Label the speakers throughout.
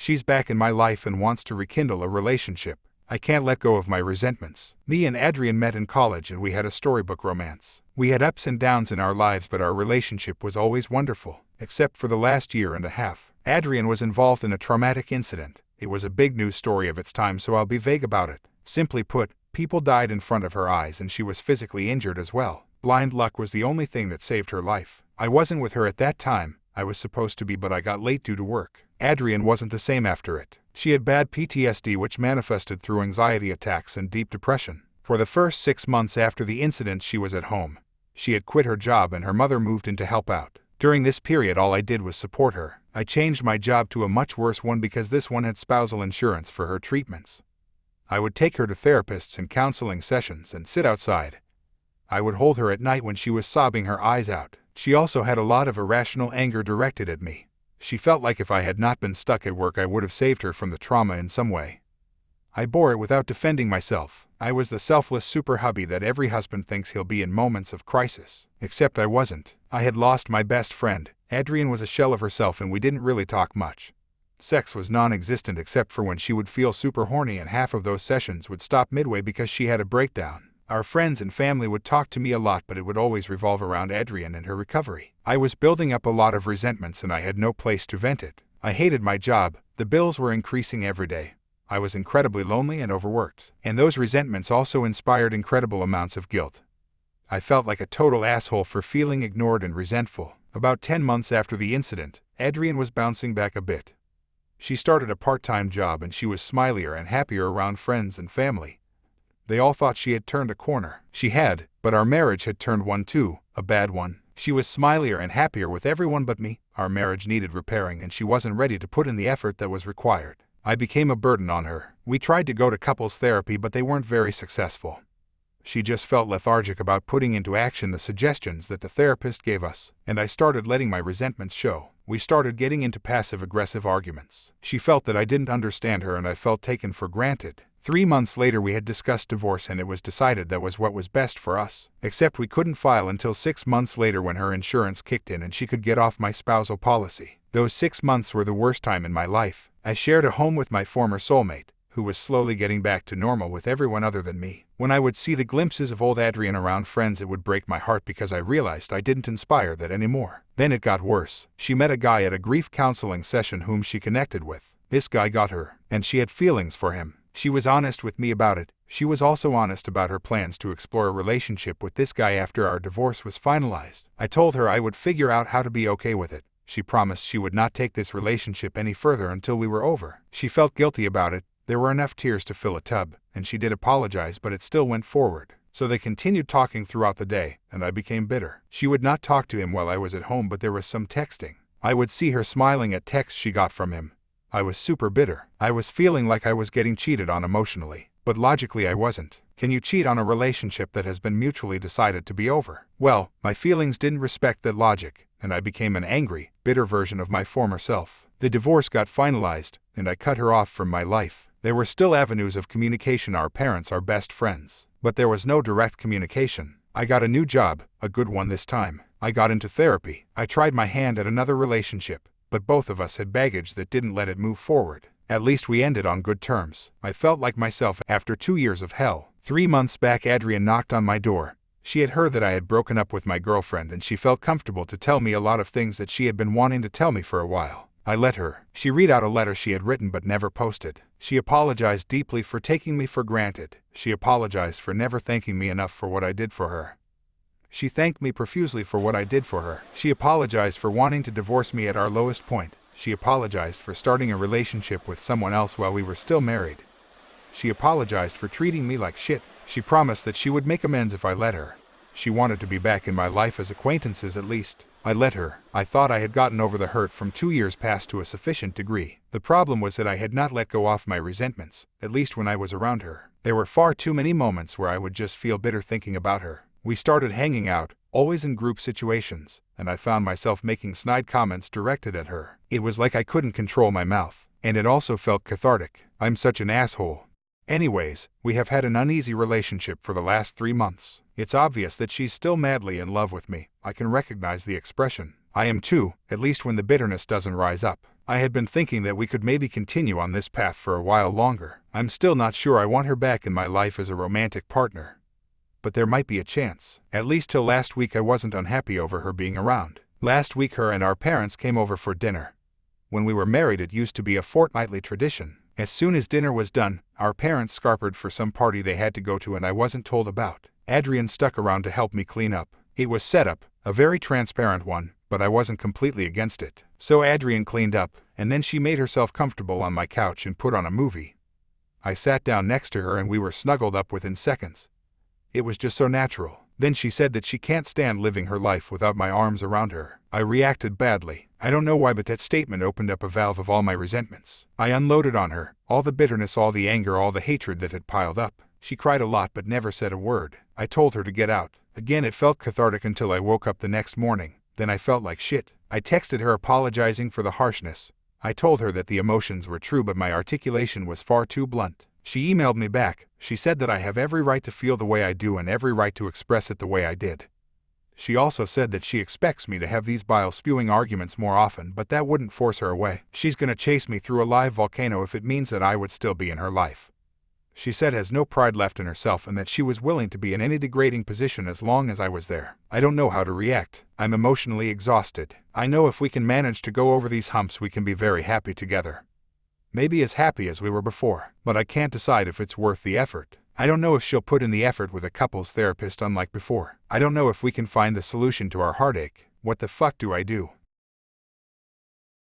Speaker 1: She's back in my life and wants to rekindle a relationship. I can't let go of my resentments. Me and Adrian met in college and we had a storybook romance. We had ups and downs in our lives, but our relationship was always wonderful, except for the last year and a half. Adrian was involved in a traumatic incident. It was a big news story of its time, so I'll be vague about it. Simply put, people died in front of her eyes and she was physically injured as well. Blind luck was the only thing that saved her life. I wasn't with her at that time. I was supposed to be, but I got late due to work. Adrian wasn't the same after it. She had bad PTSD which manifested through anxiety attacks and deep depression. For the first 6 months after the incident she was at home. She had quit her job and her mother moved in to help out. During this period all I did was support her. I changed my job to a much worse one because this one had spousal insurance for her treatments. I would take her to therapists and counseling sessions and sit outside. I would hold her at night when she was sobbing her eyes out. She also had a lot of irrational anger directed at me. She felt like if I had not been stuck at work I would have saved her from the trauma in some way. I bore it without defending myself. I was the selfless super hubby that every husband thinks he'll be in moments of crisis. Except I wasn't. I had lost my best friend. Adrian was a shell of herself and we didn't really talk much. Sex was non-existent except for when she would feel super horny, and half of those sessions would stop midway because she had a breakdown. Our friends and family would talk to me a lot, but it would always revolve around Adrian and her recovery. I was building up a lot of resentments and I had no place to vent it. I hated my job. The bills were increasing every day. I was incredibly lonely and overworked. And those resentments also inspired incredible amounts of guilt. I felt like a total asshole for feeling ignored and resentful. About 10 months after the incident, Adrian was bouncing back a bit. She started a part-time job and she was smilier and happier around friends and family. They all thought she had turned a corner. She had, but our marriage had turned one too, a bad one. She was smilier and happier with everyone but me. Our marriage needed repairing and she wasn't ready to put in the effort that was required. I became a burden on her. We tried to go to couples therapy but they weren't very successful. She just felt lethargic about putting into action the suggestions that the therapist gave us, and I started letting my resentments show. We started getting into passive-aggressive arguments. She felt that I didn't understand her and I felt taken for granted. 3 months later we had discussed divorce and it was decided that was what was best for us. Except we couldn't file until 6 months later when her insurance kicked in and she could get off my spousal policy. Those 6 months were the worst time in my life. I shared a home with my former soulmate, who was slowly getting back to normal with everyone other than me. When I would see the glimpses of old Adrian around friends it would break my heart because I realized I didn't inspire that anymore. Then it got worse. She met a guy at a grief counseling session whom she connected with. This guy got her, and she had feelings for him. She was honest with me about it. She was also honest about her plans to explore a relationship with this guy after our divorce was finalized. I told her I would figure out how to be okay with it. She promised she would not take this relationship any further until we were over. She felt guilty about it. There were enough tears to fill a tub, and she did apologize, but it still went forward. So they continued talking throughout the day, and I became bitter. She would not talk to him while I was at home, but there was some texting. I would see her smiling at texts she got from him. I was super bitter. I was feeling like I was getting cheated on emotionally, but logically I wasn't. Can you cheat on a relationship that has been mutually decided to be over? Well, my feelings didn't respect that logic, and I became an angry, bitter version of my former self. The divorce got finalized, and I cut her off from my life. There were still avenues of communication. Our parents are best friends, but there was no direct communication. I got a new job, a good one this time. I got into therapy. I tried my hand at another relationship, but both of us had baggage that didn't let it move forward. At least we ended on good terms. I felt like myself after 2 years of hell. 3 months back Adrian knocked on my door. She had heard that I had broken up with my girlfriend and she felt comfortable to tell me a lot of things that she had been wanting to tell me for a while. I let her. She read out a letter she had written but never posted. She apologized deeply for taking me for granted. She apologized for never thanking me enough for what I did for her. She thanked me profusely for what I did for her. She apologized for wanting to divorce me at our lowest point. She apologized for starting a relationship with someone else while we were still married. She apologized for treating me like shit. She promised that she would make amends if I let her. She wanted to be back in my life as acquaintances at least. I let her. I thought I had gotten over the hurt from 2 years past to a sufficient degree. The problem was that I had not let go of my resentments, at least when I was around her. There were far too many moments where I would just feel bitter thinking about her. We started hanging out, always in group situations, and I found myself making snide comments directed at her. It was like I couldn't control my mouth, and it also felt cathartic. I'm such an asshole. Anyways, we have had an uneasy relationship for the last 3 months. It's obvious that she's still madly in love with me. I can recognize the expression. I am too, at least when the bitterness doesn't rise up. I had been thinking that we could maybe continue on this path for a while longer. I'm still not sure I want her back in my life as a romantic partner. But there might be a chance. At least till last week I wasn't unhappy over her being around. Last week her and our parents came over for dinner. When we were married it used to be a fortnightly tradition. As soon as dinner was done, our parents scarpered for some party they had to go to and I wasn't told about. Adrian stuck around to help me clean up. It was set up, a very transparent one, but I wasn't completely against it. So Adrian cleaned up, and then she made herself comfortable on my couch and put on a movie. I sat down next to her and we were snuggled up within seconds. It was just so natural. Then she said that she can't stand living her life without my arms around her. I reacted badly. I don't know why, but that statement opened up a valve of all my resentments. I unloaded on her, all the bitterness, all the anger, all the hatred that had piled up. She cried a lot but never said a word. I told her to get out. Again it felt cathartic until I woke up the next morning. Then I felt like shit. I texted her apologizing for the harshness. I told her that the emotions were true but my articulation was far too blunt. She emailed me back. She said that I have every right to feel the way I do and every right to express it the way I did. She also said that she expects me to have these bile-spewing arguments more often, but that wouldn't force her away. She's gonna chase me through a live volcano if it means that I would still be in her life. She said has no pride left in herself and that she was willing to be in any degrading position as long as I was there. I don't know how to react. I'm emotionally exhausted. I know if we can manage to go over these humps we can be very happy together. Maybe as happy as we were before, but I can't decide if it's worth the effort. I don't know if she'll put in the effort with a couples therapist unlike before. I don't know if we can find the solution to our heartache. What the fuck do I do?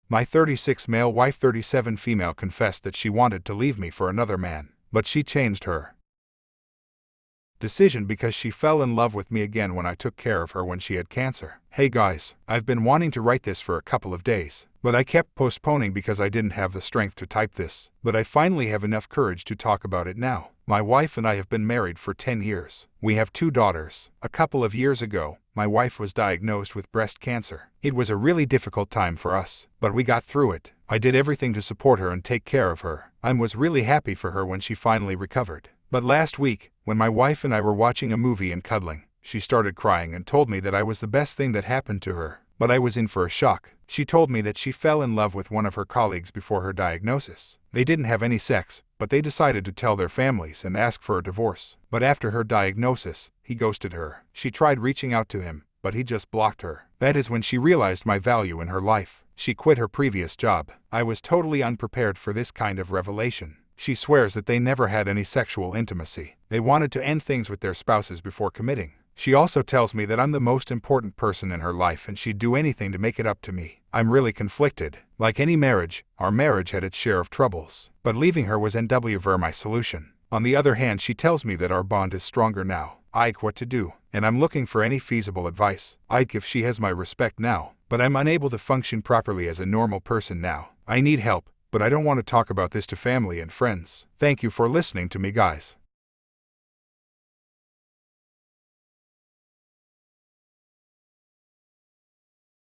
Speaker 1: My 36 male wife 37 female confessed that she wanted to leave me for another man, but she changed her decision because she fell in love with me again when I took care of her when she had cancer. Hey guys, I've been wanting to write this for a couple of days, but I kept postponing because I didn't have the strength to type this. But I finally have enough courage to talk about it now. My wife and I have been married for 10 years. We have 2 daughters. A couple of years ago, my wife was diagnosed with breast cancer. It was a really difficult time for us, but we got through it. I did everything to support her and take care of her. I was really happy for her when she finally recovered. But last week, when my wife and I were watching a movie and cuddling, she started crying and told me that I was the best thing that happened to her. But I was in for a shock. She told me that she fell in love with one of her colleagues before her diagnosis. They didn't have any sex, but they decided to tell their families and ask for a divorce. But after her diagnosis, he ghosted her. She tried reaching out to him, but he just blocked her. That is when she realized my value in her life. She quit her previous job. I was totally unprepared for this kind of revelation. She swears that they never had any sexual intimacy. They wanted to end things with their spouses before committing. She also tells me that I'm the most important person in her life and she'd do anything to make it up to me. I'm really conflicted. Like any marriage, our marriage had its share of troubles. But leaving her was NWver my solution. On the other hand, she tells me that our bond is stronger now. Ike, what to do? And I'm looking for any feasible advice. Ike, if she has my respect now, but I'm unable to function properly as a normal person now. I need help, but I don't want to talk about this to family and friends. Thank you for listening to me, guys.